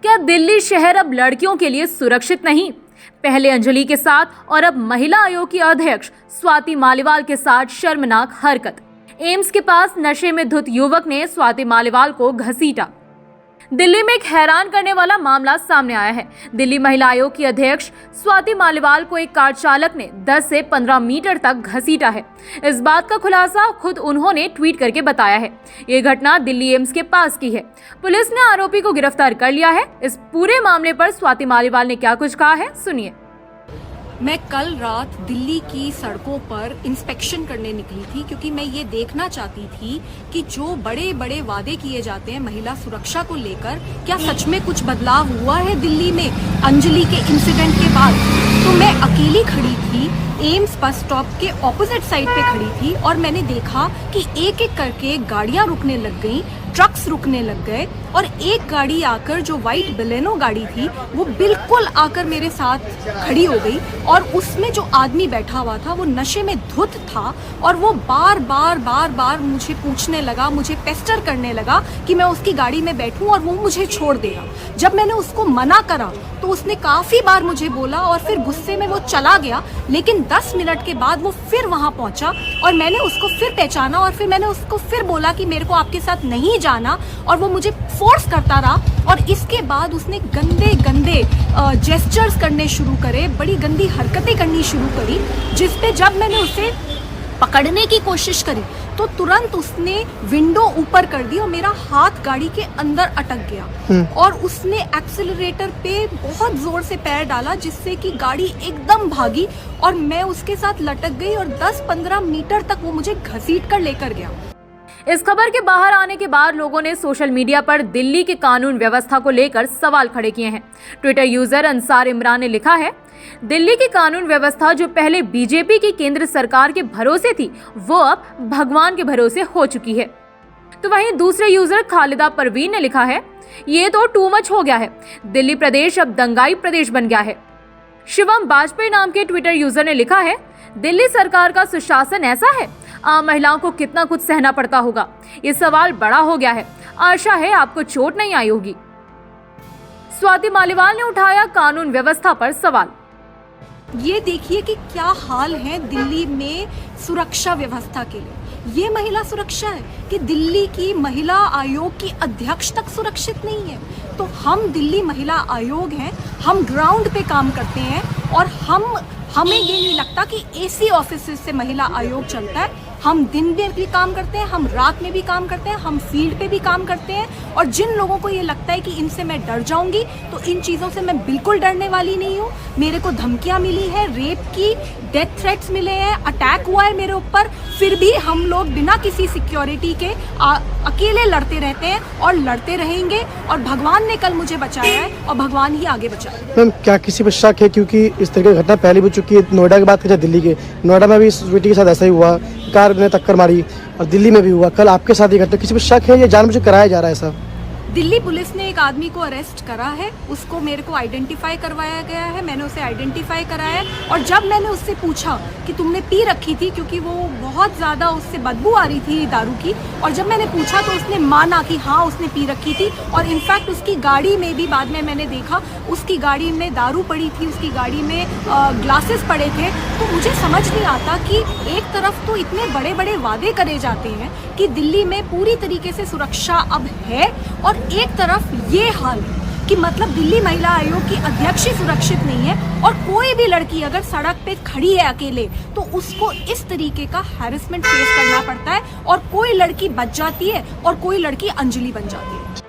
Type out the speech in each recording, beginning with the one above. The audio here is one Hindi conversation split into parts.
क्या दिल्ली शहर अब लड़कियों के लिए सुरक्षित नहीं? पहले अंजलि के साथ और अब महिला आयोग की अध्यक्ष स्वाति मालीवाल के साथ शर्मनाक हरकत। एम्स के पास नशे में धुत युवक ने स्वाति मालीवाल को घसीटा। दिल्ली में एक हैरान करने वाला मामला सामने आया है। दिल्ली महिला आयोग की अध्यक्ष स्वाति मालीवाल को एक कार चालक ने 10 से 15 मीटर तक घसीटा है। इस बात का खुलासा खुद उन्होंने ट्वीट करके बताया है। ये घटना दिल्ली एम्स के पास की है। पुलिस ने आरोपी को गिरफ्तार कर लिया है। इस पूरे मामले पर स्वाति मालीवाल ने क्या कुछ कहा है, सुनिए। मैं कल रात दिल्ली की सड़कों पर इंस्पेक्शन करने निकली थी क्योंकि मैं ये देखना चाहती थी कि जो बड़े बड़े वादे किए जाते हैं महिला सुरक्षा को लेकर, क्या सच में कुछ बदलाव हुआ है दिल्ली में अंजलि के इंसिडेंट के बाद। तो मैं अकेली खड़ी थी, एम्स बस स्टॉप के ऑपोजिट साइड पे खड़ी थी और मैंने देखा कि एक एक करके गाड़ियां रुकने लग गईं, ट्रक्स रुकने लग गए और एक गाड़ी आकर, जो व्हाइट बलेनो गाड़ी थी, वो बिल्कुल आकर मेरे साथ खड़ी हो गई और उसमें जो आदमी बैठा हुआ था वो नशे में धुत था और वो बार बार मुझे पूछने लगा, मुझे पेस्टर करने लगा कि मैं उसकी गाड़ी में बैठूं और वो मुझे छोड़ देगा। जब मैंने उसको मना करा तो उसने काफ़ी बार मुझे बोला और फिर गुस्से में वो चला गया, लेकिन 10 मिनट के बाद वो फिर वहाँ पहुँचा और मैंने उसको फिर पहचाना और फिर मैंने उसको फिर बोला कि मेरे को आपके साथ नहीं जाना और वो मुझे फोर्स करता रहा और इसके बाद उसने गंदे जेस्चर्स करने शुरू करे, बड़ी गंदी हरकतें करनी शुरू करी, जिसपे जब मैंने उसे पकड़ने की कोशिश करी तो तुरंत उसने विंडो ऊपर कर दी और मेरा हाथ गाड़ी के अंदर अटक गया और उसने एक्सेलरेटर पे बहुत जोर से पैर डाला जिससे कि गाड़ी एकदम भागी और मैं उसके साथ लटक गई और 10-15 मीटर तक वो मुझे घसीट कर लेकर गया। इस खबर के बाहर आने के बाद लोगों ने सोशल मीडिया पर दिल्ली की कानून व्यवस्था को लेकर सवाल खड़े किए हैं। ट्विटर यूजर अंसार इमरान ने लिखा है, दिल्ली की कानून व्यवस्था जो पहले बीजेपी की केंद्र सरकार के भरोसे थी, वो अब भगवान के भरोसे हो चुकी है। तो वहीं दूसरे यूजर खालिदा परवीन ने लिखा है, ये तो टू मच हो गया है, दिल्ली प्रदेश अब दंगाई प्रदेश बन गया है। शिवम बाजपेयी नाम के ट्विटर यूजर ने लिखा है, दिल्ली सरकार का सुशासन ऐसा है, आम महिलाओं को कितना कुछ सहना पड़ता होगा। ये सवाल बड़ा हो गया है, आशा है आपको चोट नहीं आई होगी। स्वाति मालीवाल ने उठाया कानून व्यवस्था पर सवाल। ये देखिए कि क्या हाल है दिल्ली में सुरक्षा व्यवस्था के लिए। ये महिला सुरक्षा है कि दिल्ली की महिला आयोग की अध्यक्ष तक सुरक्षित नहीं है। तो हम दिल्ली महिला आयोग हैं, हम ग्राउंड पे काम करते हैं और हमें ये नहीं लगता कि एसी ऑफिस से महिला आयोग चलता है। हम दिन में भी काम करते हैं, हम रात में भी काम करते हैं, हम फील्ड पे भी काम करते हैं और जिन लोगों को ये लगता है कि इनसे मैं डर जाऊंगी, तो इन चीज़ों से मैं बिल्कुल डरने वाली नहीं हूँ। मेरे को धमकियाँ मिली है, रेप की, डेथ थ्रेट्स मिले हैं, अटैक हुआ है मेरे ऊपर, फिर भी हम लोग बिना किसी सिक्योरिटी के अकेले लड़ते रहते हैं और लड़ते रहेंगे और भगवान ने कल मुझे बचाया है और भगवान ही आगे बचाए। मैम, क्या किसी पर शक है, क्योंकि इस तरह की घटना पहले भी चुकी है, नोएडा की बात करें, दिल्ली के नोएडा में भी इस बेटी के साथ ऐसा ही हुआ, कार ने टक्कर मारी और दिल्ली में भी हुआ, कल आपके साथ ये घटना, किसी पर शक है या जानबूझ कर कराया जा रहा है ऐसा? दिल्ली पुलिस ने एक आदमी को अरेस्ट करा है, उसको मेरे को आइडेंटिफाई करवाया गया है, मैंने उसे आइडेंटिफाई कराया है और जब मैंने उससे पूछा कि तुमने पी रखी थी, क्योंकि वो बहुत ज़्यादा उससे बदबू आ रही थी दारू की, और जब मैंने पूछा तो उसने माना कि हाँ उसने पी रखी थी और इनफैक्ट उसकी गाड़ी में भी बाद में मैंने देखा उसकी गाड़ी में दारू पड़ी थी, उसकी गाड़ी में ग्लासेस पड़े थे। तो मुझे समझ नहीं आता कि एक तरफ तो इतने बड़े बड़े वादे करे जाते हैं कि दिल्ली में पूरी तरीके से सुरक्षा अब है और एक तरफ ये हाल है कि मतलब दिल्ली महिला आयोग की अध्यक्ष ही सुरक्षित नहीं है और कोई भी लड़की अगर सड़क पे खड़ी है अकेले तो उसको इस तरीके का हैरेसमेंट फेस करना पड़ता है और कोई लड़की बच जाती है और कोई लड़की अंजलि बन जाती है।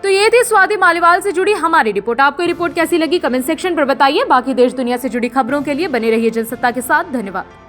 तो ये थी स्वाति मालीवाल से जुड़ी हमारी रिपोर्ट। आपको ये रिपोर्ट कैसी लगी कमेंट सेक्शन पर बताइए। बाकी देश दुनिया से जुड़ी खबरों के लिए बने रहिए जनसत्ता के साथ। धन्यवाद।